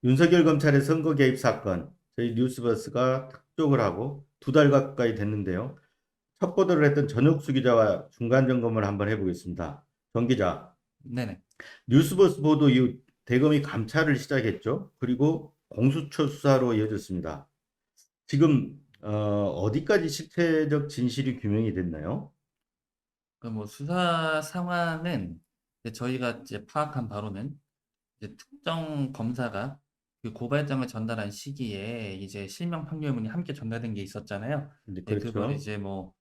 윤석열 검찰의 선거 개입 사건, 저희 뉴스버스가 특종을 하고 2달 가까이 됐는데요. 첫 보도를 했던 전혁수 기자와 중간 점검을 한번 해보겠습니다. 정 기자, 네네. 뉴스버스 보도 이후 대검이 감찰을 시작했죠. 그리고 공수처 수사로 이어졌습니다. 지금 어디까지 실체적 진실이 규명이 됐나요? 그 뭐 수사 상황은 이제 저희가 이제 파악한 바로는 이제 특정 검사가 그 고발장을 전달한 시기에 이제 실명 판결문이 함께 전달된 게 있었잖아요. 네, 네, 그걸 그렇죠. 이제 뭐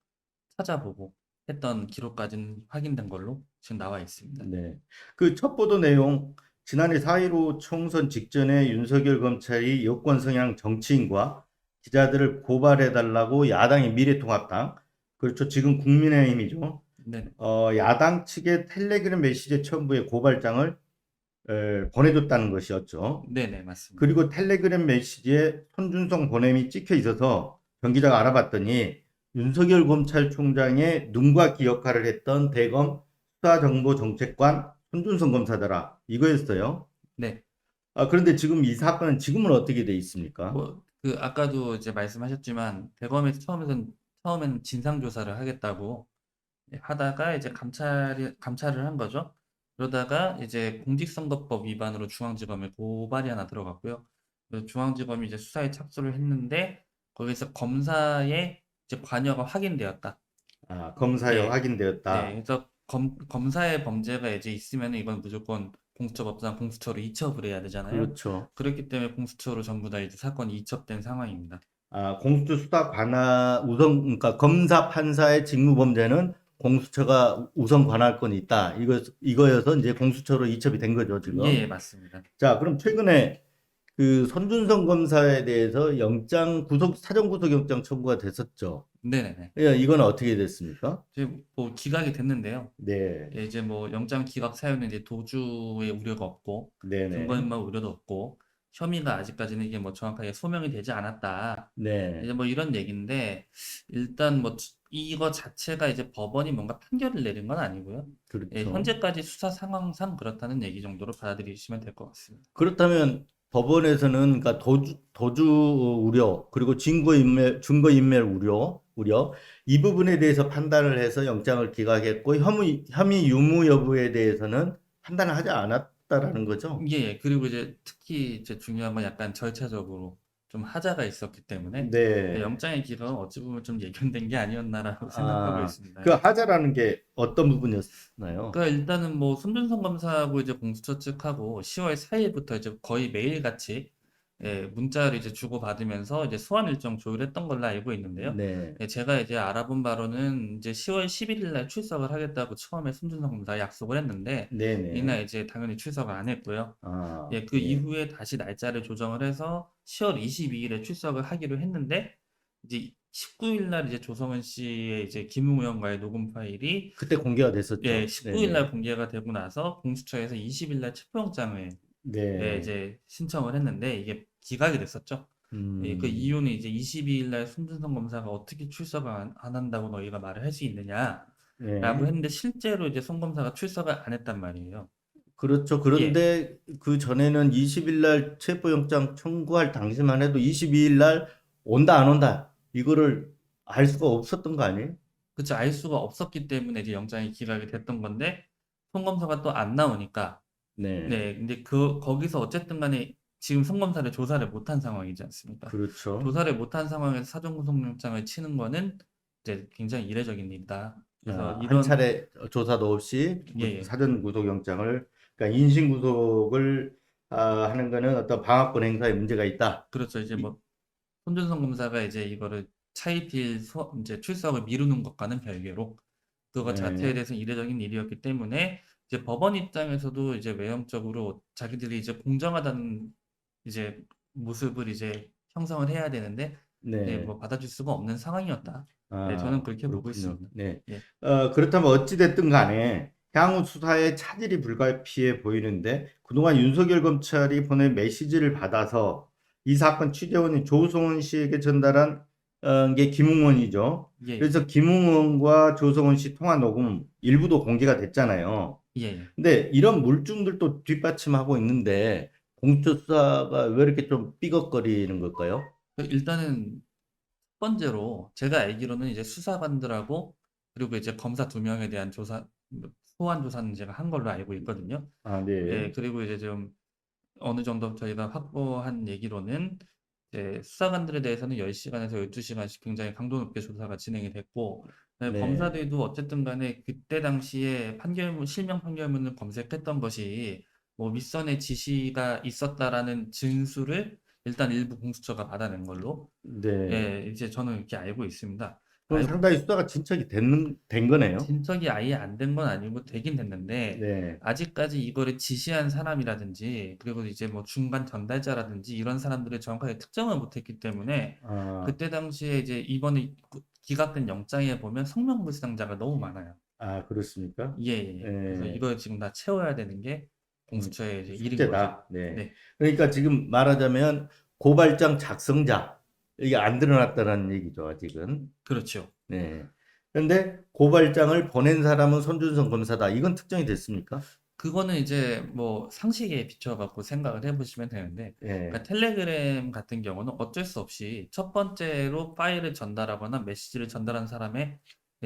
찾아보고 했던 기록까지는 확인된 걸로 지금 나와 있습니다. 네. 그 첫 보도 내용, 지난해 4.15 총선 직전에 윤석열 검찰이 여권 성향 정치인과 기자들을 고발해달라고 야당의 미래통합당, 그렇죠. 지금 국민의힘이죠. 네네. 야당 측에 텔레그램 메시지 첨부의 고발장을 보내줬다는 것이었죠. 네네, 맞습니다. 그리고 텔레그램 메시지에 손준성 보냄이 찍혀 있어서 정 기자가 알아봤더니 윤석열 검찰총장의 눈과 귀 역할을 했던 대검 수사정보정책관 손준성 검사더라. 이거였어요. 네. 그런데 지금 이 사건은 지금은 어떻게 돼 있습니까? 뭐 그 아까도 이제 말씀하셨지만 대검에서 처음에는 진상 조사를 하겠다고 하다가 이제 감찰을 한 거죠. 그러다가 이제 공직선거법 위반으로 중앙지검에 고발이 하나 들어갔고요. 그래서 중앙지검이 이제 수사에 착수를 했는데 거기서 검사의 이제 관여가 확인되었다. 검사에 예. 네. 확인되었다. 그래서 검사의 범죄가 이제 있으면 이건 무조건 공수처법상 공수처로 이첩을 해야 되잖아요. 그렇죠. 그렇기 때문에 공수처로 전부 다 이제 사건이 이첩된 상황입니다. 공수처 수사 관할 우선 그러니까 검사 판사의 직무 범죄는 공수처가 우선 관할권이 있다. 이거여서 이제 공수처로 이첩이 된 거죠, 예, 지금. 예, 맞습니다. 자, 그럼 최근에 그 손준성 검사에 대해서 사전 구속 영장 청구가 됐었죠. 네네네. 예, 이건 어떻게 됐습니까? 지금 뭐 기각이 됐는데요. 네, 예, 이제 뭐 영장 기각 사유는 이제 도주의 우려가 없고 네네, 증거인멸 우려도 없고 혐의가 아직까지는 이게 뭐 정확하게 소명이 되지 않았다. 네, 이제 뭐 이런 얘기인데 일단 뭐 이거 자체가 이제 법원이 뭔가 판결을 내린 건 아니고요. 예, 그렇죠. 현재까지 수사 상황상 그렇다는 얘기 정도로 받아들이시면 될 것 같습니다. 그렇다면 법원에서는 그러니까 도주 우려 그리고 증거인멸 우려 이 부분에 대해서 판단을 해서 영장을 기각했고 혐의 유무 여부에 대해서는 판단을 하지 않았다라는 거죠. 예, 예. 그리고 이제 특히 이제 중요한 건 약간 절차적으로 좀 하자가 있었기 때문에 네. 영장의 기각은 어찌 보면 좀 예견된 게 아니었나라고 생각하고 그 있습니다. 하자라는 게 어떤 부분이었나요? 그러니까 일단은 뭐 손준성 검사하고 이제 공수처 측하고 10월 4일부터 이제 거의 매일같이 문자를 이제 주고받으면서 이제 소환 일정 조율했던 걸로 알고 있는데요. 네, 제가 이제 알아본 바로는 이제 10월 11일 날 출석을 하겠다고 처음에 손준성 검사 약속을 했는데 네네. 이날 이제 당연히 출석을 안 했고요. 예, 그 예. 이후에 다시 날짜를 조정을 해서 10월 22일에 출석을 하기로 했는데 이제 19일 날 이제 조성은 씨의 이제 김웅 의원과의 녹음 파일이 그때 공개가 예, 됐었죠. 19일 네네. 날 공개가 되고 나서 공수처에서 20일 날 체포영장을 네. 이제 신청을 했는데 이게 기각이 됐었죠. 예, 그 음, 이유는 이제 22일 날 손준성 검사가 어떻게 출석을 안 한다고 너희가 말을 할 수 있느냐라고 네. 했는데 실제로 이제 손 검사가 출석을 안 했단 말이에요. 그렇죠. 예. 그런데 그 전에는 20일 날 체포영장 청구할 당시만 해도 22일 날 온다, 안 온다. 이거를 알 수가 없었던 거 아니에요? 그치, 알 수가 없었기 때문에 이제 영장이 기각이 됐던 건데, 송검사가 또 안 나오니까, 네. 네, 근데 거기서 어쨌든 간에 지금 송검사를 조사를 못한 상황이지 않습니까? 그렇죠. 조사를 못한 상황에서 사전구속영장을 치는 거는 이제 굉장히 이례적인 일이다. 그래서 한 이런, 차례 조사도 없이 예, 예. 사전 구속영장을, 그러니까 인신 구속을 하는 거는 어떤 방어권 행사에 문제가 있다. 그렇죠. 이제 이- 뭐, 손준성 검사가 이제 이거를 이제 출석을 미루는 것과는 별개로, 그거 자체에 네. 대해서 이례적인 일이었기 때문에 이제 법원 입장에서도 이제 외형적으로 자기들이 이제 공정하다는 이제 모습을 이제 형성을 해야 되는데 네. 뭐 받아줄 수가 없는 상황이었다. 네, 저는 그렇게 보고 그렇군요. 있습니다. 네. 예, 그렇다면 어찌됐든 간에 향후 수사에 차질이 불가피해 보이는데 그동안 윤석열 검찰이 보낸 메시지를 받아서 이 사건 취재원이 조성은 씨에게 전달한 게 김웅원이죠. 예, 예, 그래서 김웅원과 조성은 씨 통화 녹음 일부도 공개가 됐잖아요. 예, 예. 근데 이런 물증들도 뒷받침하고 있는데 공수처 수사가 왜 이렇게 좀 삐걱거리는 걸까요? 일단은 첫 번째로 제가 알기로는 이제 수사관들하고 그리고 이제 검사 두 명에 대한 조사, 소환 조사는 제가 한 걸로 알고 있거든요. 아, 네. 예, 그리고 이제 좀 어느 정도 저희가 확보한 얘기로는 이제 수사관들에 대해서는 10시간에서 12시간씩 굉장히 강도 높게 조사가 진행이 됐고, 네. 검사들도 어쨌든 간에 그때 당시에 판결문, 실명 판결문을 검색했던 것이 뭐 윗선의 지시가 있었다라는 진술을 일단 일부 공수처가 받아낸 걸로, 네. 예, 이제 저는 이렇게 알고 있습니다. 그럼 상당히 수사가 진척이 된 거네요. 진척이 아예 안 된 건 아니고 되긴 됐는데 네. 아직까지 이거를 지시한 사람이라든지 그리고 이제 뭐 중간 전달자라든지 이런 사람들을 정확하게 특정을 못했기 때문에 아, 그때 당시에 이제 이번에 기각된 영장에 보면 성명불상자가 너무 많아요. 아, 그렇습니까? 예, 예. 그래서 예. 이걸 지금 다 채워야 되는 게 공수처의 이제 일인 거죠. 숙제다. 네. 네, 그러니까 지금 말하자면 고발장 작성자 이게 안 드러났다는 얘기죠, 아직은. 그렇죠. 네. 그런데 고발장을 보낸 사람은 손준성 검사다. 이건 특정이 됐습니까? 그거는 이제 뭐 상식에 비춰갖고 생각을 해보시면 되는데, 예. 그러니까 텔레그램 같은 경우는 어쩔 수 없이 첫 번째로 파일을 전달하거나 메시지를 전달한 사람의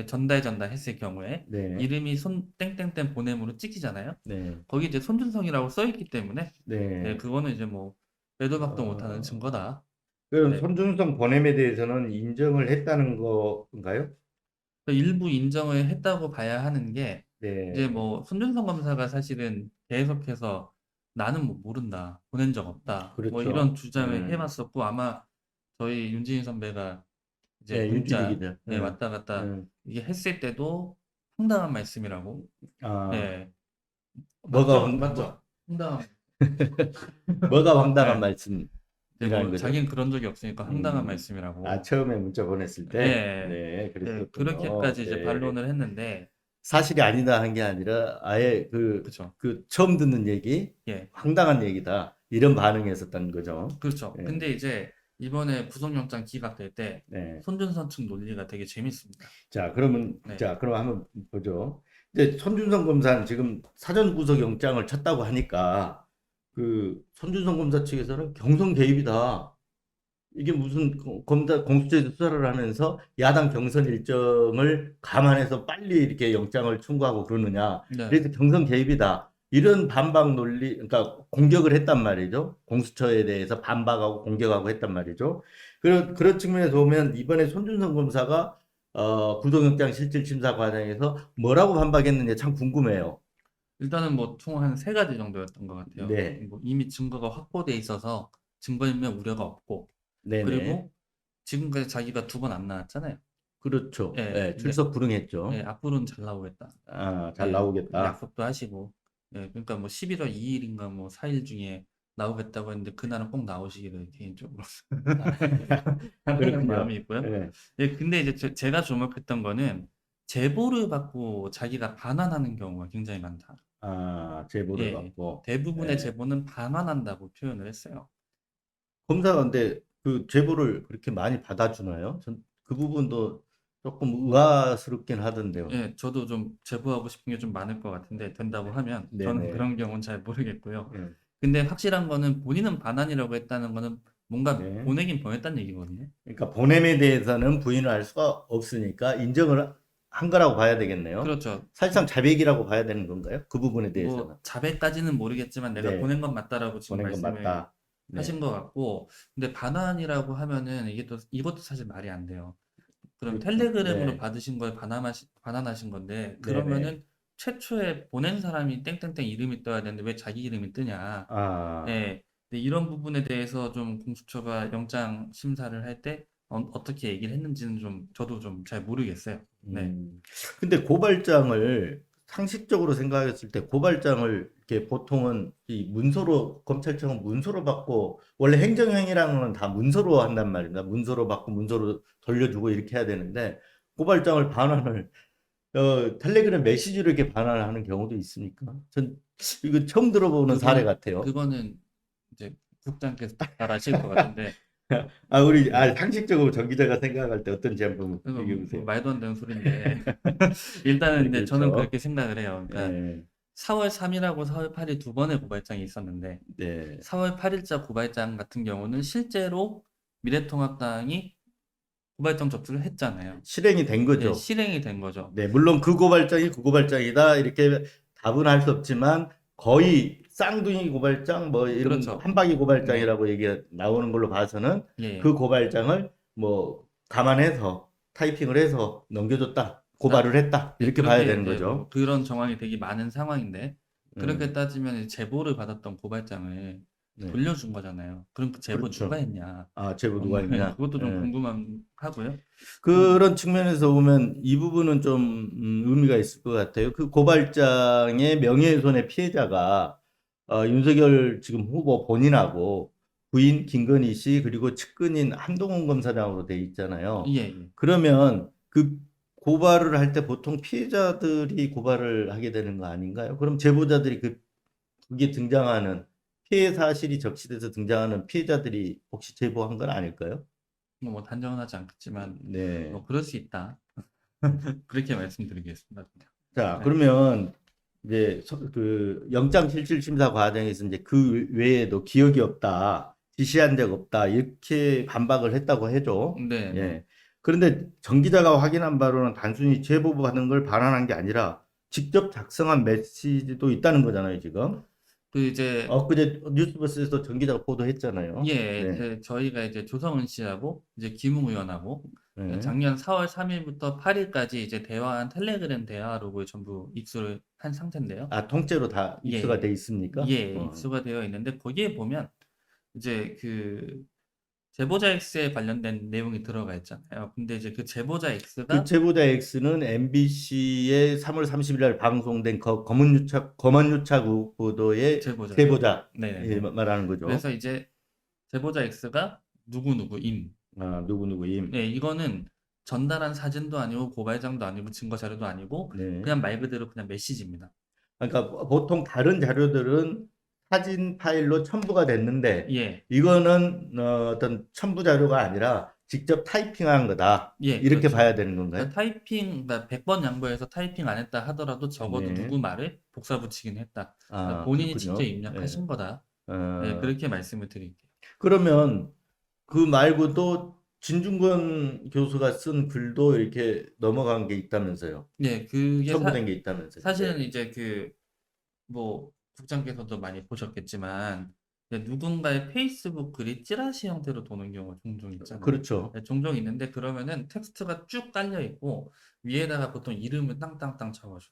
전달했을 경우에 네. 이름이 손 땡땡땡 보냄으로 찍히잖아요. 네. 거기 이제 손준성이라고 써 있기 때문에, 네, 네. 그거는 이제 뭐 빼도 박도 못하는 어, 증거다. 그럼 네. 손준성 보냄에 대해서는 인정을 했다는 건가요? 일부 인정을 했다고 봐야 하는 게 이제 네. 뭐 손준성 검사가 사실은 계속해서 나는 뭐 모른다, 보낸 적 없다, 뭐 이런 그렇죠. 주장을 해왔었고 아마 저희 윤지인 선배가 이제 네, 윤준희 문자 기자. 예, 왔다 갔다 이게 했을 때도 황당한 말씀이라고. 아, 예, 뭐가 맞죠? 뭐, 맞죠? 황당한. 뭐가 황당한 예, 이제 말씀이라는 뭐 거죠? 자기는 그런 적이 없으니까 황당한 음, 아, 말씀이라고. 처음에 문자 보냈을 때, 예, 네, 예, 그랬었군요. 그렇게까지 이제 네. 반론을 했는데, 사실이 아니다 한 게 아니라 아예 그쵸. 그 처음 듣는 얘기, 예. 황당한 얘기다. 이런 반응이었었던 거죠. 그렇죠. 네, 근데 이제 이번에 구속영장 기각될 때 네. 손준성 측 논리가 되게 재밌습니다. 네. 그럼 한번 보죠. 이제 손준성 검사는 지금 사전 구속 영장을 쳤다고 하니까 그 손준성 검사 측에서는 경선 개입이다. 이게 무슨 공수처에서 수사를 하면서 야당 경선 일정을 감안해서 빨리 이렇게 영장을 청구하고 그러느냐. 네. 그래서 경선 개입이다. 이런 반박 논리, 그러니까 공격을 했단 말이죠. 공수처에 대해서 반박하고 공격하고 했단 말이죠. 그런 측면에서 보면 이번에 손준성 검사가 구속영장 실질 심사 과정에서 뭐라고 반박했는지 참 궁금해요. 일단은 뭐 총 한 세 가지 정도였던 것 같아요. 네, 뭐 이미 증거가 확보돼 있어서 증거인멸 우려가 없고, 네네. 그리고 지금까지 자기가 두 번 안 나왔잖아요. 그렇죠. 예. 예, 근데 출석 예, 불응했죠. 앞으로는 잘 나오겠다. 아, 잘 예. 나오겠다. 약속도 하시고. 예. 그러니까 뭐 11월 2일인가 뭐 4일 중에 나오겠다고 했는데 그날은 꼭 나오시기를 개인적으로 바라는 그렇군요. 마음이 있고요. 예. 예, 근데 이제 제가 주목했던 거는 제보를 받고 자기가 반환하는 경우가 굉장히 많다. 아, 예, 제보를 예. 받고. 대부분의 예. 제보는 반환한다고 표현을 했어요. 검사가 근데 그 제보를 그렇게 많이 받아주나요? 전 그 부분도 조금 의아스럽긴 하던데요. 예, 저도 좀 제보하고 싶은 게 좀 많을 것 같은데 된다고 하면 저는 네네. 그런 경우는 잘 모르겠고요. 예. 근데 확실한 거는 본인은 반환이라고 했다는 거는 뭔가 네. 보내긴 보냈다는 얘기거든요. 그러니까 보냄에 대해서는 부인을 할 수가 없으니까 인정을 한 거라고 봐야 되겠네요. 그렇죠. 사실상 자백이라고 봐야 되는 건가요? 그 부분에 대해서는. 뭐 자백까지는 모르겠지만 내가 네. 보낸 건 맞다라고 지금 보낸 건 말씀을 맞다. 네. 하신 것 같고, 근데 반환이라고 하면은 이게 또 이것도 사실 말이 안 돼요. 그럼 텔레그램으로 네. 받으신 걸 반환하신 건데 네네. 그러면은 최초에 보낸 사람이 땡땡땡 이름이 떠야 되는데 왜 자기 이름이 뜨냐? 아. 예. 근데 이런 부분에 대해서 좀 공수처가 영장 심사를 할 때 어떻게 얘기를 했는지는 좀 저도 좀 잘 모르겠어요. 네. 음. 근데 고발장을 상식적으로 생각했을 때 고발장을 이렇게 보통은 이 문서로 검찰청은 문서로 받고 원래 행정행위라는 건 다 문서로 한단 말입니다. 문서로 받고 문서로 돌려주고 이렇게 해야 되는데 고발장을 반환을 텔레그램 메시지로 이렇게 반환하는 경우도 있습니까? 전 이거 처음 들어보는 사례 그거는 같아요. 그거는 이제 국장께서 잘 아실 것 같은데 네. 상식적으로 정 기자가 생각할 때 어떤지 한번 그거 얘기해 뭐 보세요. 말도 안 되는 소리인데 일단은 네, 근데 저는 그렇죠. 그렇게 생각을 해요. 그러니까 예. 4월 3일하고 4월 8일 두 번의 고발장이 있었는데 네. 4월 8일자 고발장 같은 경우는 실제로 미래통합당이 고발장 접수를 했잖아요. 실행이 된 예, 거죠. 실행이 된 거죠. 네, 물론 그 고발장이 그 고발장이다 이렇게 답은 할 수 없지만 거의 쌍둥이 고발장 뭐 이런 그렇죠. 한박이 네. 고발장이라고 얘기가 나오는 걸로 봐서는 예. 그 고발장을 뭐 감안해서 타이핑을 해서 넘겨줬다, 고발을 했다 이렇게 봐야 그렇게 되는 이제 뭐 거죠. 그런 정황이 되게 많은 상황인데 그렇게 음, 따지면 이제 제보를 받았던 고발장을 네, 돌려준 거잖아요. 그럼 그 제보 누가 그렇죠. 했냐? 아, 제보 누가 있냐? 그것도 좀 예. 궁금하고요. 그런 측면에서 보면 이 부분은 좀 의미가 있을 것 같아요. 그 고발장의 명예훼손의 피해자가 윤석열 지금 후보 본인하고 부인 김건희 씨 그리고 측근인 한동훈 검사장으로 돼 있잖아요. 예, 예. 그러면 그 고발을 할 때 보통 피해자들이 고발을 하게 되는 거 아닌가요? 그럼 제보자들이 그게 등장하는 피해 사실이 적시돼서 등장하는 피해자들이 혹시 제보한 건 아닐까요? 뭐 단정하지 않겠지만 네. 뭐 그럴 수 있다. 그렇게 말씀드리겠습니다. 자, 네. 그러면 이제 그 영장실질심사 과정에서 이제 그 외에도 기억이 없다, 지시한 적 없다 이렇게 반박을 했다고 해줘. 네, 네. 예. 그런데 정 기자가 확인한 바로는 단순히 제보 받은 걸 반환한 게 아니라 직접 작성한 메시지도 있다는 거잖아요, 지금. 그 이제 엊그제 뉴스버스에서 정 기자가 보도했잖아요. 예, 네. 저희가 이제 조성은 씨하고 이제 김웅 의원하고 네. 작년 4월 3일부터 8일까지 이제 대화한 텔레그램 대화록을 전부 입수를 한 상태인데요. 아, 통째로 다 입수가 예, 돼 있습니까? 예, 입수가 되어 있는데 거기에 보면 이제 그 제보자 X에 관련된 내용이 들어가 있잖아요. 근데 이제 그 제보자 그 X가 제보자 X는 MBC의 3월 30일 날 방송된 검언유착 보도의 제보자죠. 제보자 예, 네네네. 말하는 거죠. 그래서 이제 제보자 X가 누구누구임. 아, 누구누구임. 네, 이거는 전달한 사진도 아니고 고발장도 아니고 증거 자료도 아니고 네. 그냥 말 그대로 그냥 메시지입니다. 그러니까 보통 다른 자료들은 사진 파일로 첨부가 됐는데 예, 이거는 어떤 첨부 자료가 아니라 직접 타이핑한 거다. 예, 이렇게 그렇죠. 봐야 되는 건가요? 그러니까 그러니까 100번 양보해서 타이핑 안 했다 하더라도 적어도 네. 누구 말을 복사 붙이긴 했다. 그러니까 아, 본인이 직접 그렇군요. 예. 입력하신 거다. 네, 어, 그렇게 말씀을 드릴게요. 그러면 그 말고도 진중권 교수가 쓴 글도 이렇게 넘어간 게 있다면서요. 예, 그게 첨부된 게 있다면서요. 사실은 네. 이제 뭐 국장께서도 많이 보셨겠지만 이제 누군가의 페이스북 글이 찌라시 형태로 도는 경우가 종종 있잖아요. 그렇죠. 네, 종종 있는데 그러면은 텍스트가 쭉 깔려 있고 위에다가 보통 이름을 땅땅땅 적어줘.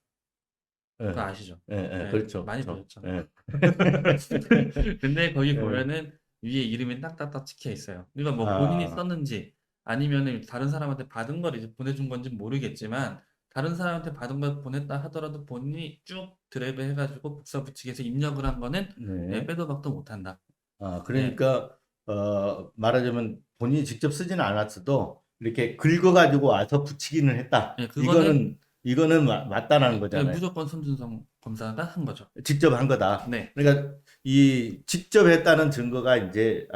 그거 예, 아시죠? 예, 예, 네, 그렇죠. 많이 저, 보셨잖아요. 예. 근데 거기 예. 보면은 위에 이름이 딱딱딱 찍혀 있어요. 이건 뭐 본인이 아, 썼는지 아니면은 다른 사람한테 받은 걸 이제 보내준 건지 모르겠지만 다른 사람한테 받은 걸 보냈다 하더라도 본인이 쭉 드래그 해가지고 복사 붙이기 해서 입력을 한 거는 네. 빼도 박도 못한다. 아, 예, 그러니까 말하자면 본인이 직접 쓰지는 않았어도 이렇게 긁어가지고 와서 붙이기는 했다. 그거는 이거는 맞다라는 거잖아요. 무조건 손준성 검사가 한 거죠. 직접 한 거다. 네, 그러니까 이 직접 했다는 증거가 이제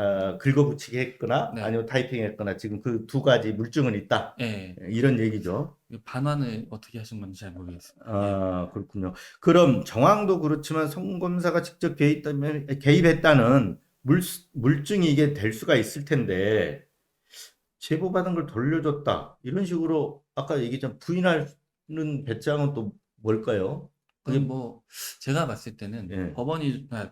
긁어붙이기 했거나 네, 아니면 타이핑했거나 지금 그 두 가지 물증은 있다. 예. 이런 얘기죠. 반환을 어떻게 하신 건지 잘 모르겠습니다. 예. 아, 그렇군요. 그럼 정황도 그렇지만 송검사가 직접 개입했다는 물증이 이게 될 수가 있을 텐데 제보받은 걸 돌려줬다. 이런 식으로 아까 얘기했지만 부인하는 배짱은 또 뭘까요? 그건 그게 뭐 제가 봤을 때는 예.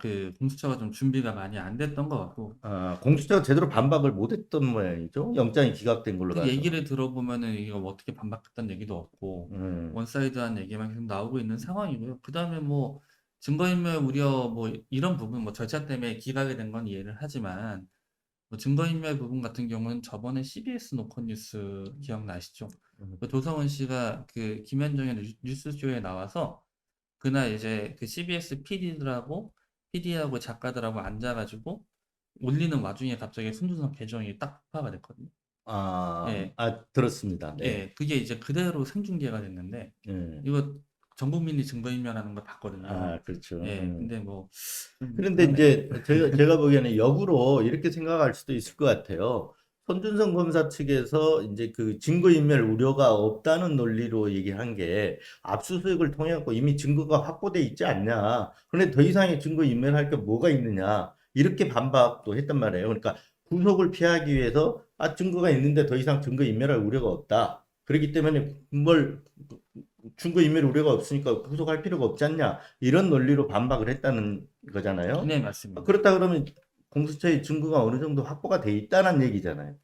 그 공수처가 좀 준비가 많이 안 됐던 것 같고 공수처가 제대로 반박을 못했던 모양이죠. 영장이 기각된 걸로 그 봐서. 얘기를 들어보면은 이거 뭐 어떻게 반박했다는 얘기도 없고 음, 원사이드한 얘기만 계속 나오고 있는 상황이고요. 그다음에 뭐 증거인멸 우려 뭐 이런 부분 뭐 절차 때문에 기각이 된 건 이해를 하지만 뭐 증거인멸 부분 같은 경우는 저번에 CBS 노컷 뉴스 기억나시죠? 음. 그 조성은 씨가 그 김현정의 뉴스쇼에 나와서 그날 이제 그 CBS PD하고 작가들하고 앉아가지고 올리는 와중에 갑자기 손준성 계정이 딱 폭파가 됐거든요. 예, 들었습니다. 네. 예, 그게 이제 그대로 생중계가 됐는데 예. 이거 전 국민이 증거인멸하는 걸 봤거든요. 아, 그렇죠. 예, 근데 뭐 그런데 그러네요. 이제 제가 보기에는 역으로 이렇게 생각할 수도 있을 것 같아요. 손준성 검사 측에서 이제 그 증거인멸 우려가 없다는 논리로 얘기한 게 압수수색을 통해 갖고 이미 증거가 확보돼 있지 않냐. 그런데 더 이상의 증거인멸할 게 뭐가 있느냐. 이렇게 반박도 했단 말이에요. 그러니까 구속을 피하기 위해서 증거가 있는데 더 이상 증거인멸할 우려가 없다. 그렇기 때문에 뭘 증거인멸 우려가 없으니까 구속할 필요가 없지 않냐. 이런 논리로 반박을 했다는 거잖아요. 네, 맞습니다. 그렇다 그러면 공수처의 증거가 어느 정도 확보가 돼 있다는 얘기잖아요.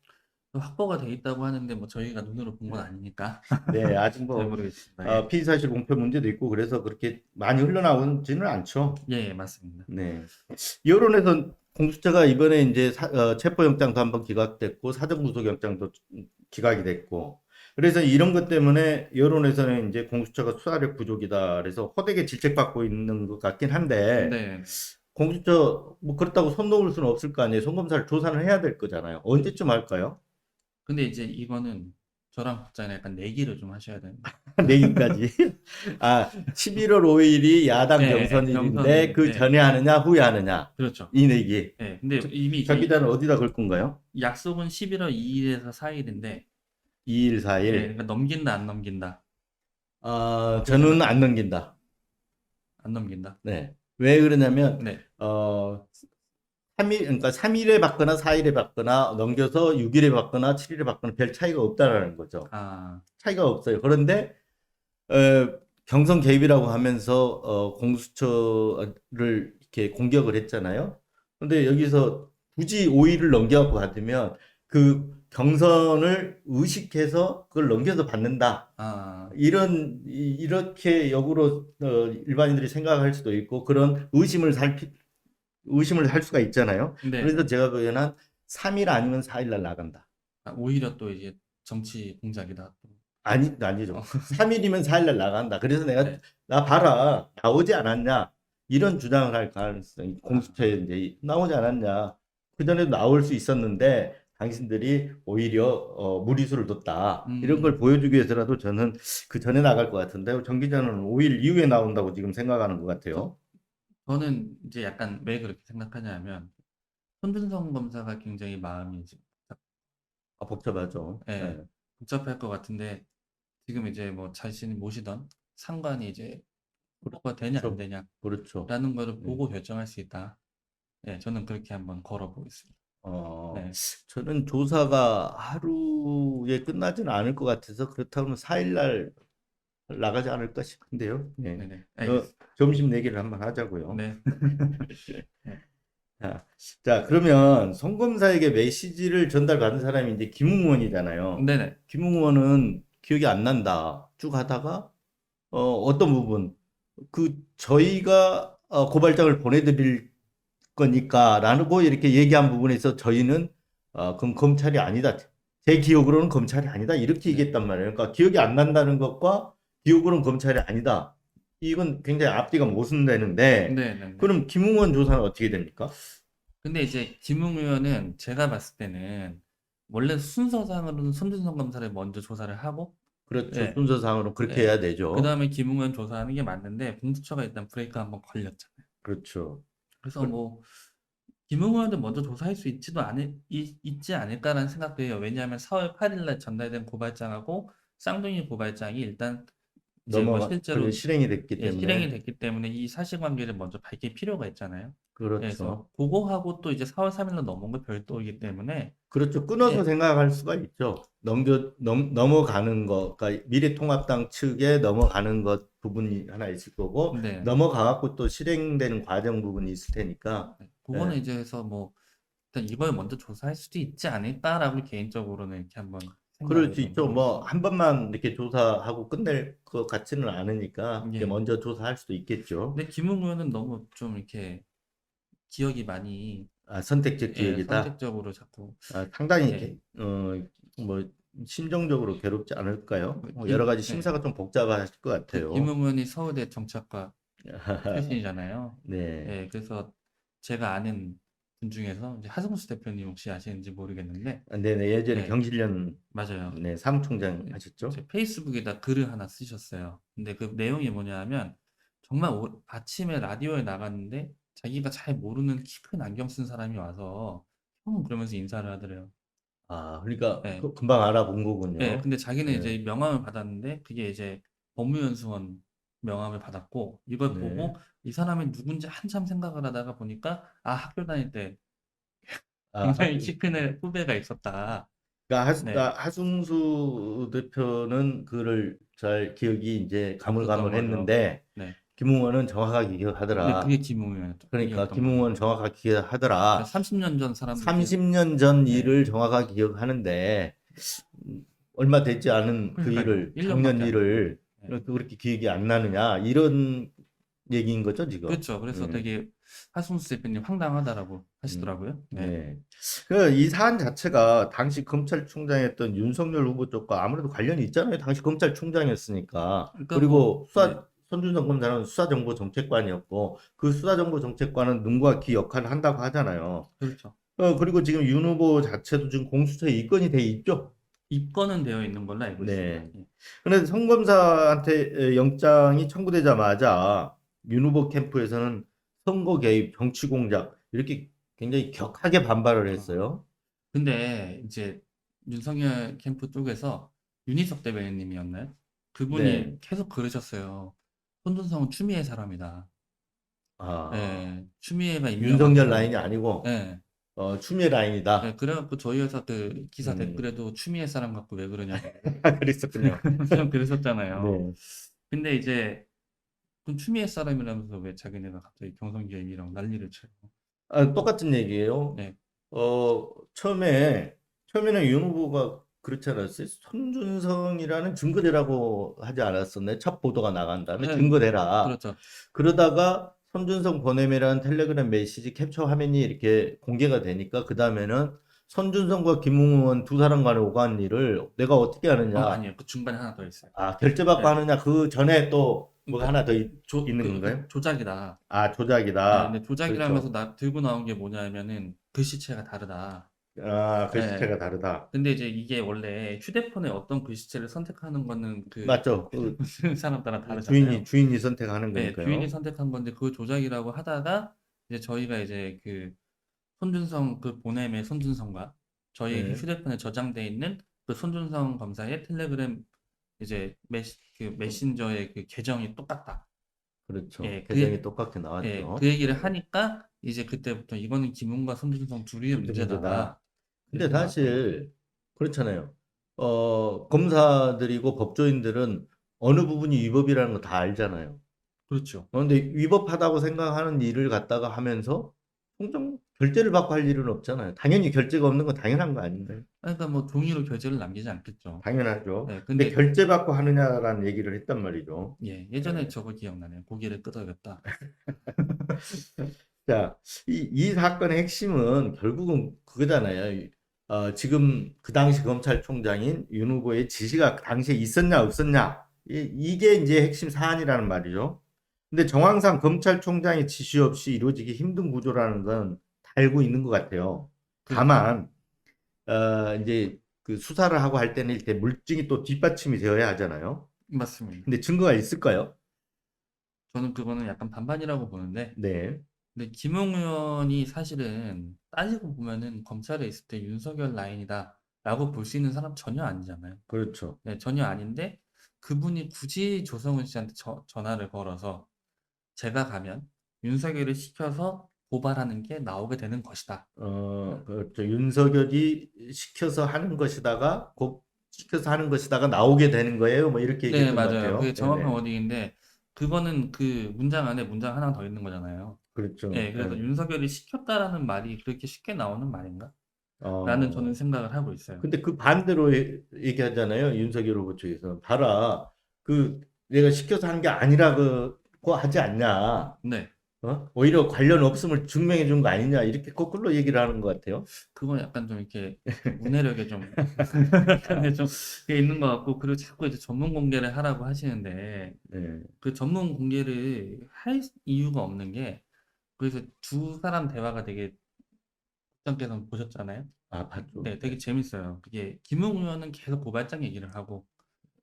확보가 돼 있다고 하는데 뭐 저희가 눈으로 본 건 아니니까 네, 아직 잘 뭐 모르겠습니다. 예. 피의사실 공표 문제도 있고 그래서 그렇게 많이 흘러나오지는 않죠. 예, 맞습니다. 네. 여론에서 공수처가 이번에 이제 체포영장도 한번 기각됐고 사전구속영장도 기각이 됐고 그래서 이런 것 때문에 여론에서는 이제 공수처가 수사력 부족이다. 그래서 호되게 질책받고 있는 것 같긴 한데 네. 공수처 뭐 그렇다고 손 놓을 수는 없을 거 아니에요. 송검사를 조사를 해야 될 거잖아요. 언제쯤 할까요? 근데 이제 이거는 저랑 국장이 약간 내기를 좀 하셔야 됩니다. 내일까지. 11월 5일이 야당 네, 경선일인데 경선일, 그 네. 전에 하느냐 후에 하느냐 그렇죠. 이 내기. 네, 근데 이미 장 기자는 어디다 걸 건가요? 약속은 11월 2일에서 4일인데, 2일, 네, 4일. 그러니까 넘긴다, 안 넘긴다. 저는 안 넘긴다. 안 넘긴다. 네. 왜 그러냐면 네. 3일, 그러니까 3일에 받거나 4일에 받거나 넘겨서 6일에 받거나 7일에 받거나 별 차이가 없다라는 거죠. 차이가 없어요. 그런데 어, 경선 개입이라고 하면서 공수처를 이렇게 공격을 했잖아요. 근데 여기서 굳이 5일을 넘겨갖고 받으면 그 경선을 의식해서 그걸 넘겨서 받는다. 이렇게 역으로 일반인들이 생각할 수도 있고 그런 의심을 할 수가 있잖아요. 네. 그래서 제가 보기에는 한 3일 아니면 4일 날 나간다. 오히려 또 이제 정치 공작이다. 아니죠. 3일이면 4일 날 나간다. 그래서 내가 네. 나 봐라. 나오지 않았냐. 이런 주장을 할 가능성이 공수처에 이제 나오지 않았냐. 그전에도 나올 수 있었는데 당신들이 오히려 무리수를 뒀다. 이런 걸 보여주기 위해서라도 저는 그 전에 나갈 것 같은데 정 기자는 5일 이후에 나온다고 지금 생각하는 것 같아요. 저는 이제 약간 왜 그렇게 생각하냐면 손준성 검사가 굉장히 마음이 이제 복잡하죠. 예, 네. 복잡할 것 같은데 지금 이제 뭐 자신이 모시던 상관이 이제 후보가 되냐 안 되냐라는 그렇죠. 거를 보고 결정할 수 있다. 예, 저는 그렇게 한번 걸어보겠습니다. 네. 저는 조사가 하루에 끝나지는 않을 것 같아서 그렇다면 4일 날 나가지 않을까 싶은데요. 네. 네네. 알겠습니다. 점심 내기를 한번 하자고요. 네. 자, 그러면 송 검사에게 메시지를 전달받은 사람이 이제 김웅원이잖아요. 네네. 김웅원은 기억이 안 난다. 쭉 하다가 어떤 부분 저희가 고발장을 보내드릴 거니까라고 이렇게 얘기한 부분에서 저희는 그건 검찰이 아니다. 제 기억으로는 검찰이 아니다. 이렇게 네. 얘기했단 말이에요. 그러니까 기억이 안 난다는 것과 기억으로는 검찰이 아니다. 이건 굉장히 앞뒤가 모순되는데 네네네. 그럼 김웅원 조사는 어떻게 됩니까? 근데 이제 김웅 의원은 제가 봤을 때는 원래 순서상으로는 손준성 검사를 먼저 조사를 하고 그렇죠. 네. 순서상으로 그렇게 네. 해야 되죠. 그 다음에 김웅 의원 조사하는 게 맞는데 공수처가 일단 브레이크 한번 걸렸잖아요. 그렇죠. 그래서 뭐 김웅 의원도 먼저 조사할 수 있지 않을까라는 생각도 해요. 왜냐하면 4월 8일 날 전달된 고발장하고 쌍둥이 고발장이 일단 이제 뭐 실제로 실행이 됐기 예, 때문에. 실행이 됐기 때문에 이 사실관계를 먼저 밝힐 필요가 있잖아요. 그렇죠. 그래서 그거하고 또 이제 4월 3일로 넘어온 건 별도이기 때문에 그렇죠. 끊어서 예. 생각할 수가 있죠. 넘어가는 거, 그러니까 미래통합당 측에 넘어가는 것 부분이 하나 있을 거고, 네. 넘어가갖고 또 실행되는 과정 부분이 있을 테니까. 그거는 이제 해서 뭐 일단 이걸 먼저 조사할 수도 있지 않을까라고 개인적으로는 이렇게 한번 그럴 생각을 수 좀 있죠. 하고 뭐, 있습니다. 한 번만 이렇게 조사하고 끝낼 것 같지는 않으니까, 이렇게 예. 먼저 조사할 수도 있겠죠. 근데 김웅 의원은 너무 좀 이렇게 기억이 많이 선택적 기억이다. 선택적으로 자꾸 상당히, 예. 뭐, 심정적으로 괴롭지 않을까요? 그 여러 가지 예. 심사가 좀 복잡하실 것 같아요. 김웅 의원이 서울대 정치학과 출신이잖아요. 네. 예, 그래서 제가 아는 분 중에서 이제 하성수 대표님 혹시 아시는지 모르겠는데 네네. 예전에 네. 경실련 맞아요. 네, 사무총장 하셨죠? 제 페이스북에다 글을 하나 쓰셨어요. 근데 그 내용이 뭐냐 하면 정말 아침에 라디오에 나갔는데 자기가 잘 모르는 키 큰 안경 쓴 사람이 와서 형 그러면서 인사를 하더래요. 아, 그러니까 예. 금방 알아본 예, 거군요. 근데 자기는 네, 이제 명함을 받았는데 그게 이제 법무연수원 명함을 받았고 이걸 네. 보고 이 사람이 누군지 한참 생각을 하다가 보니까 아, 학교 다닐 때 아, 굉장히 키 큰 후배가 있었다. 그러니까 네, 하승수 대표는 그를 잘 기억이 이제 없었던 거죠. 가물가물했는데 네, 김웅원은 정확하게 네, 그게 기억하더라. 그러니까 김웅이었던 거죠. 김웅원 정확하게 기억하더라. 30년 전 사람들이 30년 전 네, 일을 정확하게 기억하는데 얼마 되지 않은 그 그러니까요. 일을 1년밖에 작년 안 됐는데. 일을 네. 그렇게 기억이 안 나느냐 이런 얘기인 거죠 지금. 그렇죠. 그래서 네. 되게 하승수 대표님 황당하다라고 음, 하시더라고요. 네. 네. 그 이 사안 자체가 당시 검찰총장이었던 윤석열 후보 쪽과 아무래도 관련이 있잖아요. 당시 검찰총장이었으니까. 그러니까 뭐, 그리고 네, 손준성 검사는 수사정보정책관이었고 그 수사정보정책관은 누군가 기 역할을 한다고 하잖아요. 그렇죠. 그리고 지금 윤 후보 자체도 지금 공수처에 입건이 돼 있죠. 입건은 되어 있는 걸로 알고 있습니다. 네. 예. 그런데 성검사한테 영장이 청구되자마자 윤 후보 캠프에서는 선거 개입, 정치 공작 이렇게 굉장히 격하게 반발을 어. 했어요. 근데 이제 윤석열 캠프 쪽에서 윤희석 대변인님이었나요? 네. 그분이 계속 그러셨어요. 손준성은 추미애 사람이다. 아, 예, 추미애가 임명한 윤석열 라인이 사람이다. 아니고 예, 추미애 예, 라인이다. 그래갖고 저희 회사 그 기사 음, 댓글에도 추미애 사람 갖고 왜 그러냐고 그랬었군요. 좀 그랬었잖아요. 네. 근데 이제 그럼 추미애 사람이라면서 왜 자기네가 갑자기 경선 개입이랑 난리를 쳐요. 똑같은 얘기예요. 네, 처음에는 윤 후보가 그렇지 않았어요? 손준성이라는 증거대라고 하지 않았었네. 첫 보도가 나간 다음에 네, 증거대라. 그렇죠. 그러다가 손준성 보냄이라는 텔레그램 메시지 캡처 화면이 이렇게 공개가 되니까 그 다음에는 손준성과 김웅원 두 사람 간의 오간 일을 내가 어떻게 하느냐. 아니에요. 그 중간에 하나 더 있어요. 아, 결제받고 네, 하느냐. 그 전에 또 뭐가 그러니까 하나 더 있는 그 건가요? 조작이다. 아, 네, 조작이다. 근데 조작이라면서 그렇죠. 들고 나온 게 뭐냐면은 글씨체가 다르다. 아, 네, 글씨체가 다르다. 근데 이제 이게 원래 휴대폰에 어떤 글씨체를 선택하는 거는 그 맞죠. 휴대폰 쓰는 사람 따라 주인이 다르잖아요. 선택하는 네, 주인이 거니까요. 선택한 건데 그 조작이라고 하다가 이제 저희가 이제 그 손준성 그 보냄의 손준성과 저희 네, 휴대폰에 저장돼 있는 그 손준성 검사의 텔레그램 이제 그 메신저의 그 계정이 똑같다. 그렇죠. 예, 계정이 똑같게 그 나왔죠. 얘기를 하니까 이제 그때부터 이거는 김웅과 손준성 둘이의 둘째 문제다. 문제다. 근데 이렇게 나왔던 거죠. 사실 그렇잖아요. 검사들이고 법조인들은 어느 부분이 위법이라는 거 다 알잖아요. 그렇죠. 그런데 위법하다고 생각하는 일을 갖다가 하면서 통장 결제를 받고 할 일은 없잖아요. 당연히 결제가 없는 건 당연한 거 아닌가요? 그러니까 뭐 종이로 결제를 남기지 않겠죠. 당연하죠. 네, 근데 근데 결제 받고 하느냐라는 얘기를 했단 말이죠. 예, 예전에 예. 저거 기억나네요. 고개를 끄덕였다. 자, 이 사건의 핵심은 결국은 그거잖아요. 지금 그 당시 검찰총장인 윤 후보의 지시가 그 당시에 있었냐 없었냐 이게 이제 핵심 사안이라는 말이죠. 근데 정황상 검찰총장의 지시 없이 이루어지기 힘든 구조라는 건 다 알고 있는 것 같아요. 그렇죠. 다만 이제 그 수사를 하고 할 때는 이렇게 물증이 또 뒷받침이 되어야 하잖아요. 맞습니다. 근데 증거가 있을까요? 저는 그거는 약간 반반이라고 보는데, 네, 근데 김용 의원이 사실은 따지고 보면은 검찰에 있을 때 윤석열 라인이다라고 볼 수 있는 사람 전혀 아니잖아요. 그렇죠. 네, 전혀 아닌데 그분이 굳이 조성은 씨한테 전화를 걸어서 제가 가면 윤석열을 시켜서 고발하는 게 나오게 되는 것이다. 그렇죠. 윤석열이 시켜서 하는 것이다가 나오게 되는 거예요. 뭐 이렇게 네, 얘기했던 것 맞아요. 그게 같아요. 정확한 네네. 워딩인데 그거는 그 문장 안에 문장 하나 더 있는 거잖아요. 그렇죠. 예, 그래서 예. 윤석열이 시켰다라는 말이 그렇게 쉽게 나오는 말인가? 라는 저는 어, 생각을 하고 있어요. 근데 그 반대로 얘기하잖아요. 윤석열 후보 쪽에서. 봐라. 내가 시켜서 한 게 아니라고 하지 않냐. 네, 오히려 관련 없음을 증명해 준 거 아니냐. 이렇게 거꾸로 얘기를 하는 것 같아요. 그건 약간 좀 이렇게 문해력에 좀 약간의 좀 그게 있는 것 같고 그리고 자꾸 이제 전문 공개를 하라고 하시는데 네. 그 전문 공개를 할 이유가 없는 게 그래서 두 사람 대화가 되게 국장께서 보셨잖아요. 아, 봤죠. 네, 네. 되게 재밌어요. 그게 김웅 의원은 계속 고발장 얘기를 하고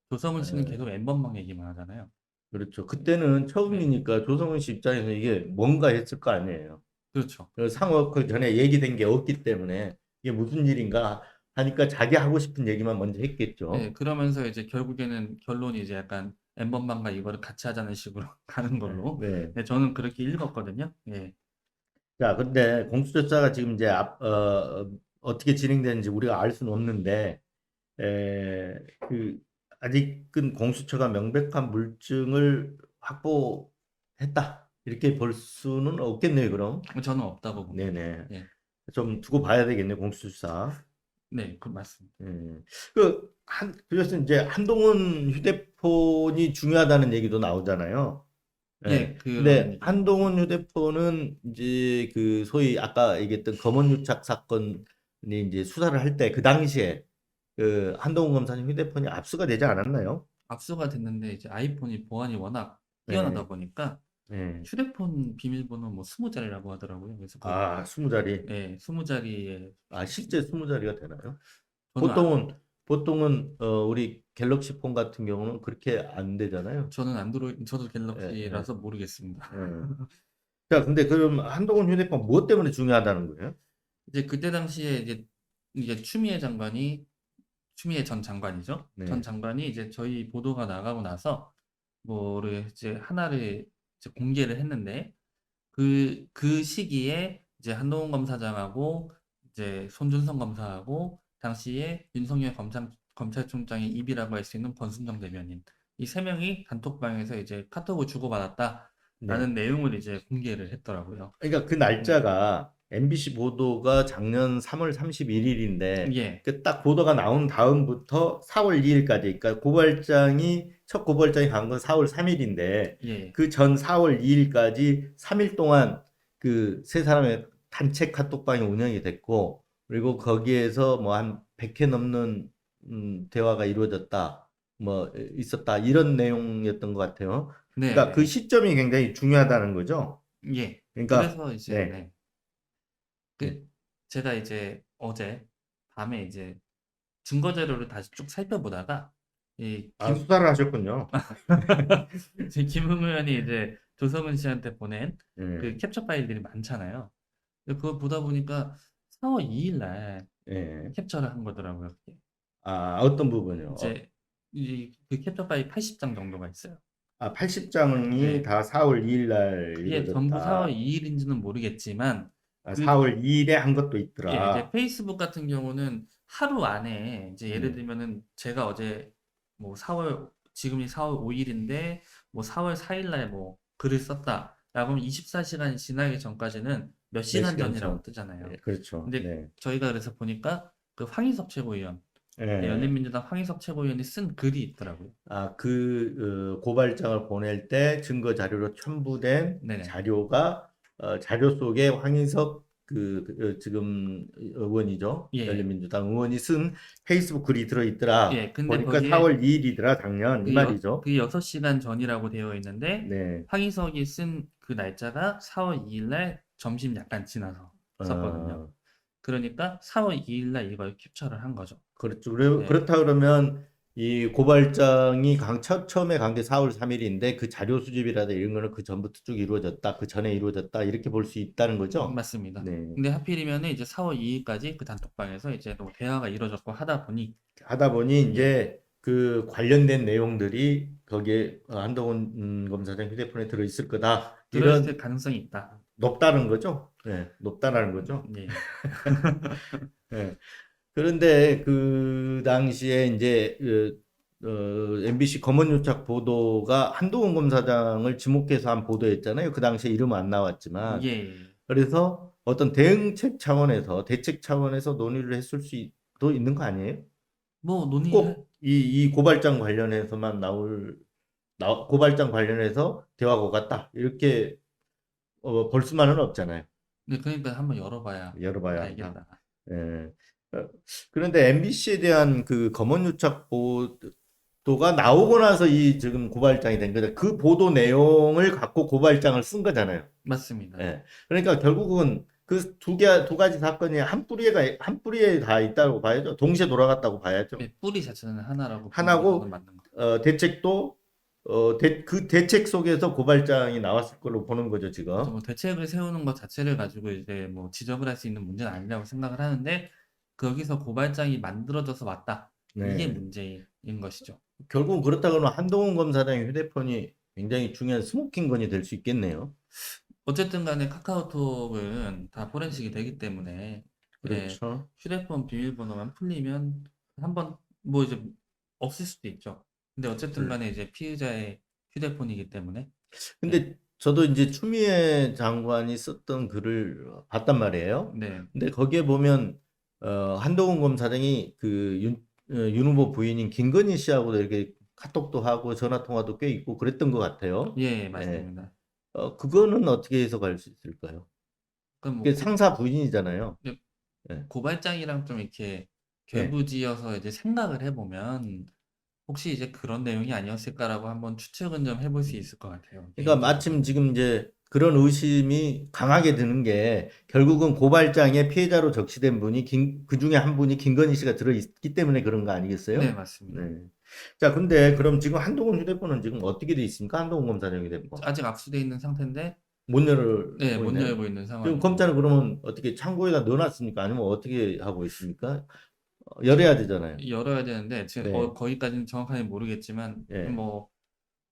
조성은 씨는 계속 엠번방 얘기만 하잖아요. 그렇죠. 그때는 네, 처음이니까 조성은 씨 입장에서 이게 뭔가 했을 거 아니에요. 그렇죠. 상업 그 전에 얘기된 게 없기 때문에 이게 무슨 일인가 하니까 자기 하고 싶은 얘기만 먼저 했겠죠. 그러면서 이제 결국에는 결론이 이제 약간 엠번방과 이거를 같이 하자는 식으로 가는 네. 걸로. 네. 저는 그렇게 읽었거든요. 자, 근데 공수처사가 지금 이제 어떻게 진행되는지 우리가 알 수는 없는데, 그 아직은 공수처가 명백한 물증을 확보했다. 이렇게 볼 수는 없겠네요, 그럼. 저는 없다고 봅니다. 네네. 예. 좀 두고 봐야 되겠네요, 공수처사. 네, 그 맞습니다. 그래서 이제 한동훈 휴대폰이 중요하다는 얘기도 나오잖아요. 예. 그런 근데 얘기가 한동훈 휴대폰은 이제 그 소위 아까 얘기했던 검언유착 사건이 이제 수사를 할 때 그 당시에 그 한동훈 검사님 휴대폰이 압수가 되지 않았나요? 압수가 됐는데 이제 아이폰이 보안이 워낙 예. 뛰어나다 보니까 예. 휴대폰 비밀번호 뭐 20자리라고 하더라고요. 그래서 아, 20자리. 20자리에 아, 실제 20자리가 되나요? 저는 보통은 우리 갤럭시 폰 같은 경우는 그렇게 안 되잖아요. 저도 예, 예, 갤럭시라서 모르겠습니다. 예. 자, 근데 그럼 한동훈 휴대폰 무엇 때문에 중요하다는 거예요? 이제 그때 당시에 이제 추미애 전 장관이죠. 전 네. 장관이 이제 저희 보도가 나가고 나서 뭐를 이제 하나를 이제 공개를 했는데 그 시기에 이제 한동훈 검사장하고 이제 손준성 검사하고 당시에 윤석열 검찰총장의 입이라고 할 수 있는 권순정 대변인 이 세 명이 단톡방에서 이제 카톡을 네. 주고받았다라는 내용을 이제 공개를 했더라고요. 그러니까 그 네. 날짜가 MBC 보도가 작년 3월 31일인데 예, 그 딱 보도가 나온 다음부터 4월 2일까지 그러니까 첫 고발장이 간 건 4월 3일인데 예, 그 전 4월 2일까지 3일 동안 그 세 사람의 단체 카톡방이 운영이 됐고 그리고 거기에서 뭐 한 100회 넘는 대화가 이루어졌다. 뭐 있었다. 이런 내용이었던 것 같아요. 네, 그러니까 그 네, 시점이 굉장히 중요하다는 거죠. 예. 그러니까 그래서 이제 네. 네. 제가 이제 어제 밤에 이제 증거 자료를 다시 쭉 살펴보다가 이 아, 수사를 하셨군요. 김웅 의원이 이제 조성은 씨한테 보낸 그 예. 캡처 파일들이 많잖아요. 근데 그걸 보다 보니까 4월 2일 날 예. 캡처를 한 거더라고요. 그게. 아, 어떤 부분이요? 이제 그 캡처 파일 80장 정도가 있어요. 80장이 네. 다 4월 2일 날 그게 전부 4월 이루어졌다. 2일인지는 모르겠지만 아, 그 4월 2일에 한 것도 이제 있더라. 페이스북 같은 경우는 하루 안에 이제 예를 네. 들면은 제가 어제 뭐 지금이 4월 5일인데 뭐 4월 4일 날 뭐 글을 썼다. 라고 하면 24시간이 지나기 전까지는 몇 몇 시간 시간 전이라고 전. 뜨잖아요. 예, 그렇죠. 근데 네. 저희가 그래서 보니까 그 황희석 최고위원, 예. 열린민주당 황희석 최고위원이 쓴 글이 있더라고요. 아, 고발장을 보낼 때 증거 자료로 첨부된 네네. 자료가 자료 속에 황인석 지금 의원이죠. 예. 열린민주당 의원이 쓴 페이스북 글이 들어있더라. 근데 보니까 거기에 4월 2일이더라, 작년. 이 말이죠. 그 6시간 전이라고 되어 있는데 네. 황희석이 쓴 그 날짜가 4월 2일 날 점심 약간 지나서 썼거든요. 어, 그러니까 4월 2일 날 이걸 캡처를 한 거죠. 그렇죠. 네. 그렇다 그러면 이 고발장이 처음에 간 게 4월 3일인데 그 자료 수집이라든 이런 거는 그 전부터 쭉 이루어졌다. 그 전에 이루어졌다. 이렇게 볼 수 있다는 거죠. 맞습니다. 네. 근데 하필이면 이제 4월 2일까지 그 단톡방에서 이제 또 대화가 이루어졌고 하다 보니 하다 보니 예. 이제 그 관련된 내용들이 거기에 한동훈 검사장 휴대폰에 들어 있을 거다. 들어있을 이런 가능성이 있다. 높다는 거죠. 네, 높다라는 거죠. 예. 네. 그런데 그 당시에 이제 MBC 검언유착 보도가 한동훈 검사장을 지목해서 한 보도였잖아요. 그 당시에 이름은 안 나왔지만 예. 그래서 어떤 대책 차원에서 논의를 했을 수도 있는 거 아니에요? 뭐 꼭 이 고발장 관련해서만 고발장 관련해서 대화가 같다. 이렇게 볼 수만은 없잖아요. 네, 그러니까 한번 열어봐야 열어봐야 한다. 알겠다. 예. 그런데 MBC에 대한 그 검언유착 보도가 나오고 나서 이 지금 고발장이 된 거죠. 그 보도 내용을 갖고 고발장을 쓴 거잖아요. 맞습니다. 예. 그러니까 결국은 그 두 가지 사건이 한 뿌리에 다 있다고 봐야죠. 동시에 돌아갔다고 봐야죠. 네, 뿌리 자체는 하나라고 보는 게 하나고 저는 맞는 것 같아요. 대책도 그 대책 속에서 고발장이 나왔을 걸로 보는 거죠, 그래서 지금. 뭐 대책을 세우는 것 자체를 가지고 이제 뭐 지적을 할 수 있는 문제는 아니라고 생각을 하는데 거기서 고발장이 만들어져서 왔다. 이게 네. 문제인 것이죠. 결국 그렇다 그러면 한동훈 검사장의 휴대폰이 굉장히 중요한 스모킹건이 될 수 있겠네요. 어쨌든 간에 카카오톡은 다 포렌식이 되기 때문에 예, 그렇죠. 휴대폰 비밀번호만 풀리면 한번 뭐 이제 없을 수도 있죠. 근데 어쨌든 그- 간에 이제 피의자의 휴대폰이기 때문에 예, 근데 저도 이제 추미애 장관이 썼던 글을 봤단 말이에요. 네, 근데 거기에 보면 한동훈 검사장이 윤 후보 부인인 김건희 씨하고도 이렇게 카톡도 하고 전화 통화도 꽤 있고 그랬던 것 같아요. 예, 예. 맞습니다. 그거는 어떻게 해석할 수 있을까요? 그럼 뭐 그게 상사 부인이잖아요. 예, 예. 고발장이랑 좀 이렇게 예. 결부지어서 이제 생각을 해보면 혹시 이제 그런 내용이 아니었을까라고 한번 추측은 좀 해볼 수 있을 것 같아요. 그러니까 개인적으로. 마침 지금 이제 그런 의심이 강하게 드는 게 결국은 고발장에 피해자로 적시된 분이 그 중에 한 분이 김건희 씨가 들어있기 때문에 그런 거 네, 아니겠어요? 맞습니다. 네. 자, 근데 그럼 지금 한동훈 휴대폰은 지금 어떻게 돼 있습니까? 한동훈 검사장 휴대폰. 아직 압수돼 있는 상태인데 못 네, 열고 못 있나요? 열고 있는 지금 상황이에요. 검찰은 그러면 어떻게 창고에다 넣어놨습니까? 아니면 어떻게 하고 있습니까? 열어야 되잖아요. 열어야 되는데 제가 네. 거기까지는 정확하게 모르겠지만 예.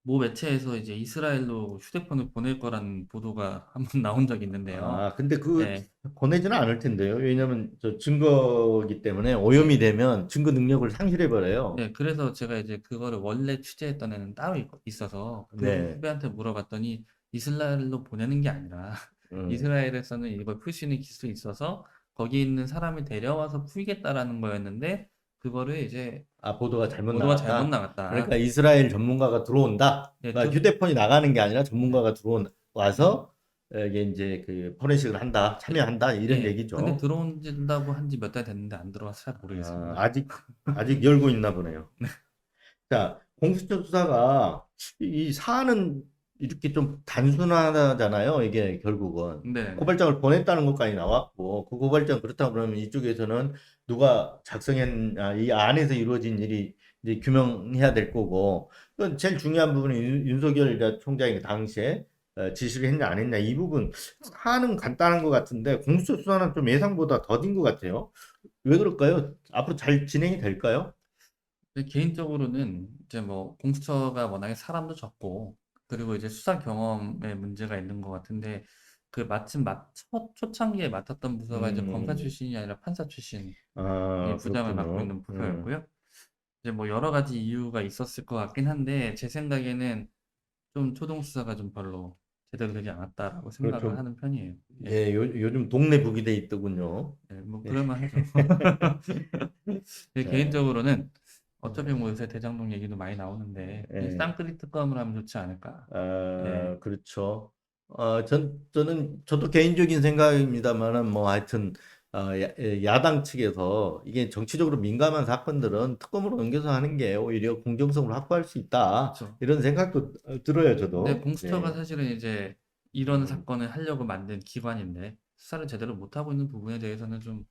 모 매체에서 이제 이스라엘로 휴대폰을 보낼 거라는 보도가 한번 나온 적이 있는데요. 아, 근데 그 네, 보내지는 않을 텐데요. 왜냐면 저 증거기 때문에 오염이 되면 증거 능력을 상실해 버려요. 네, 그래서 제가 이제 그거를 원래 취재했던 애는 따로 있어서 그 네. 후배한테 물어봤더니 이스라엘로 보내는 게 아니라 음. 이스라엘에서는 이걸 풀 수 있는 기술이 있어서 거기 있는 사람을 데려와서 풀겠다라는 거였는데 그거를 이제 아, 보도가 잘못 보도가 잘못 나갔다. 그러니까 나갔다. 이스라엘 전문가가 들어온다. 네, 그러니까 휴대폰이 나가는 게 아니라 전문가가 네, 들어와서 이게 이제 그 포렌식을 한다, 네, 참여한다 이런 예. 근데 얘기죠. 들어온다고 한 지 몇 달 됐는데 안 들어와서 잘 아, 모르겠습니다. 아직 열고 있나 보네요. 자, 공수처 수사가 이 사안은 이렇게 좀 단순하잖아요. 이게 결국은 네네. 고발장을 보냈다는 것까지 나왔고 그 고발장 그렇다고 그러면 이쪽에서는 누가 작성했냐 이 안에서 이루어진 일이 이제 규명해야 될 거고 그 제일 중요한 부분이 윤석열 총장이 당시에 지시를 했냐 안 했냐 이 부분 사안은 간단한 것 같은데 공수처 수사는 좀 예상보다 더딘 것 같아요. 왜 그럴까요? 앞으로 잘 진행이 될까요? 근데 개인적으로는 이제 뭐 공수처가 워낙에 사람도 적고 그리고 이제 수사 경험에 문제가 있는 것 같은데 그 마침 초창기에 맡았던 부서가 이제 검사 음. 출신이 아니라 판사 출신이 아, 부장을 맡고 그렇군요. 있는 부서였고요. 이제 뭐 여러 가지 이유가 있었을 것 같긴 한데 제 생각에는 좀 초동 수사가 좀 별로 제대로 되지 않았다라고 생각을 그렇죠. 하는 편이에요. 예, 예, 요즘 동네 북이 돼 있더군요. 예, 뭐 예. 그럴만 하죠. 자, 개인적으로는 어차피 어, 뭐 요새 대장동 얘기도 많이 나오는데 이 예. 쌍끌이 특검을 하면 좋지 않을까. 예, 그렇죠. 저도 개인적인 생각입니다만은 뭐 하여튼 야당 측에서 이게 정치적으로 민감한 사건들은 특검으로 넘겨서 하는 게 오히려 공정성을 확보할 수 있다. 그렇죠. 이런 생각도 들어요, 근데 저도. 공수처가 예. 사실은 이제 이런 음, 사건을 하려고 만든 기관인데 수사를 제대로 못하고 있는 부분에 대해서는 좀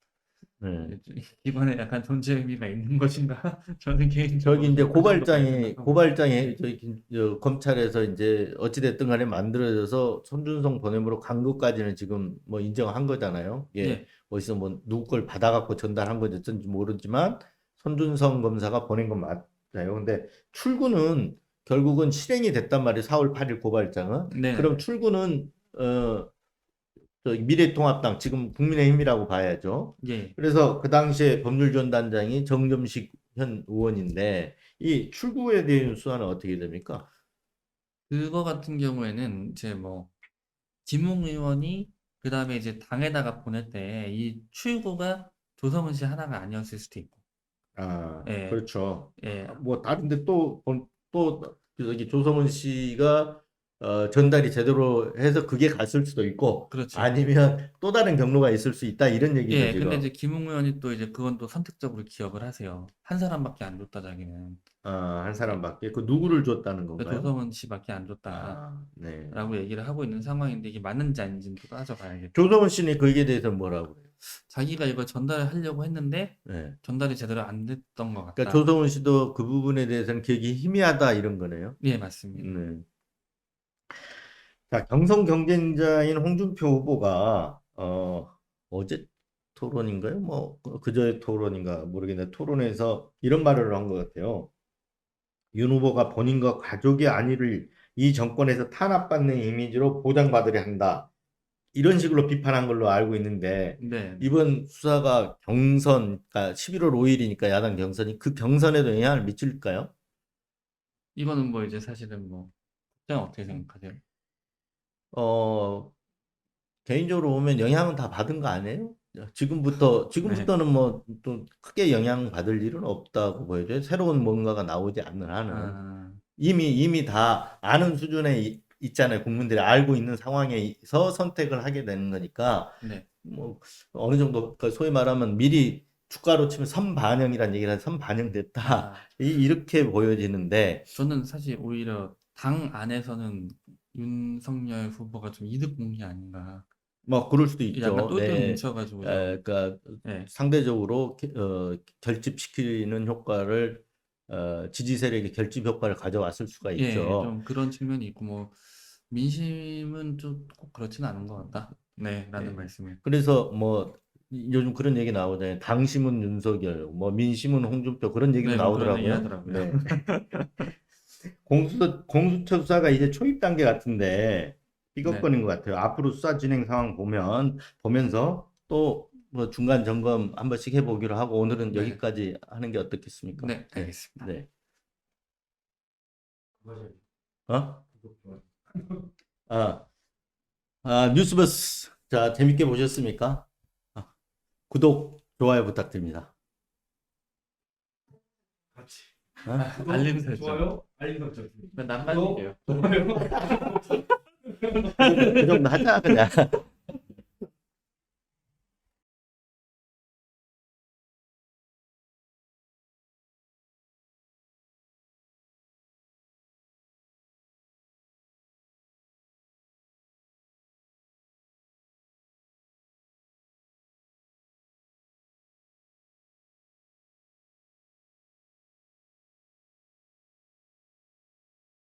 네. 기관에 약간 존재 의미가 있는 것인가? 저는 저기 개인적으로 이제 좀 그 정도까지 고발장이 생각하고 있습니다. 저 검찰에서 이제 어찌됐든 간에 만들어져서 손준성 보냄으로 간 것까지는 지금 뭐 인정한 거잖아요. 예, 예, 어디서 뭐 누구 걸 받아갖고 전달한 건지 어쩐지 모르지만 손준성 검사가 보낸 건 맞아요. 근데 출구는 결국은 실행이 됐단 말이에요. 4월 8일 고발장은. 그럼 네네네. 출구는 미래통합당 지금 국민의힘이라고 봐야죠. 예. 그래서 그 당시에 법률전단장이 정점식 현 의원인데 이 출구에 대한 수사는 어떻게 됩니까? 그거 같은 경우에는 이제 뭐 지목 의원이 그다음에 이제 당에다가 보낼 때 이 출구가 조성은 씨 하나가 아니었을 수도 있고. 아, 예, 그렇죠. 예, 뭐 다른데 또 저기 조성은 씨가 전달이 제대로 해서 그게 갔을 수도 있고 그렇죠. 아니면 또 다른 경로가 있을 수 있다 이런 얘기죠, 예, 근데 지금. 이제 김웅 의원이 또 이제 그건 또 선택적으로 기억을 하세요. 한 사람밖에 안 줬다 자기는. 아, 한 예, 사람밖에 그 누구를 줬다는 그 건가요? 조성은 씨밖에 안 줬다라고 아, 네. 얘기를 하고 있는 상황인데 이게 맞는지 아닌지는 또 따져봐야겠죠. 조성은 씨는 거기에 대해서 뭐라고 해요? 자기가 이걸 전달을 하려고 했는데 네. 전달이 제대로 안 됐던 것 그러니까 같다. 조성은 씨도 그 부분에 대해서는 기억이 희미하다 이런 거네요. 예, 맞습니다. 네. 자, 경선 경쟁자인 홍준표 후보가 어제 토론인가요? 뭐 그저의 토론인가 모르겠는데 토론에서 이런 말을 한 것 같아요. 윤 후보가 본인과 가족의 안위를 이 정권에서 탄압받는 이미지로 보장받으려 한다. 이런 식으로 비판한 걸로 알고 있는데 네, 네. 이번 수사가 경선, 그러니까 11월 5일이니까 야당 경선이 그 경선에도 영향을 미칠까요? 이거는 뭐 이제 사실은 뭐 국장 어떻게 생각하세요? 어, 개인적으로 보면 영향은 다 받은 거 아니에요? 네. 지금부터는 뭐 또 크게 영향 받을 일은 없다고 보여져요. 새로운 뭔가가 나오지 않는 한은. 아, 이미 다 아는 수준에 있잖아요. 국민들이 알고 있는 상황에서 선택을 하게 되는 거니까 네. 뭐 어느 정도 그 소위 말하면 미리 주가로 치면 선반영이라는 얘기를 해서 선반영됐다. 아, 이렇게 보여지는데 저는 사실 오히려 당 안에서는 윤석열 후보가 좀 이득 본 게 아닌가. 뭐 그럴 수도 약간 있죠. 똘똘 네. 뭉쳐가지고서. 그러니까 네. 상대적으로 결집시키는 효과를 지지 세력의 결집 효과를 가져왔을 수가 예, 있죠. 좀 그런 측면이 있고, 뭐, 민심은 좀 꼭 그렇지는 않은 것 같다. 네, 라는 예. 말씀을. 그래서 뭐 요즘 그런 얘기 나오잖아요. 당심은 윤석열, 뭐 민심은 홍준표 그런 얘기도 네, 뭐 그런 얘기 나오더라고요. 하더라고요. 네. 공수처 수사가 이제 초입 단계 같은데 네, 삐걱거린 것 같아요. 앞으로 수사 진행 상황 보면서 또 뭐 중간 점검 한 번씩 해보기로 하고 오늘은 네, 여기까지 하는 게 어떻겠습니까? 네, 네, 알겠습니다. 네. 어? 아, 뉴스버스. 자, 재밌게 보셨습니까? 아, 구독, 좋아요 부탁드립니다. 같이. 어? 알림 구독, 설정. 좋아요, 알림 설정. 난만 구독, 얘기해요. 좋아요. 그 정도 하자, 그냥.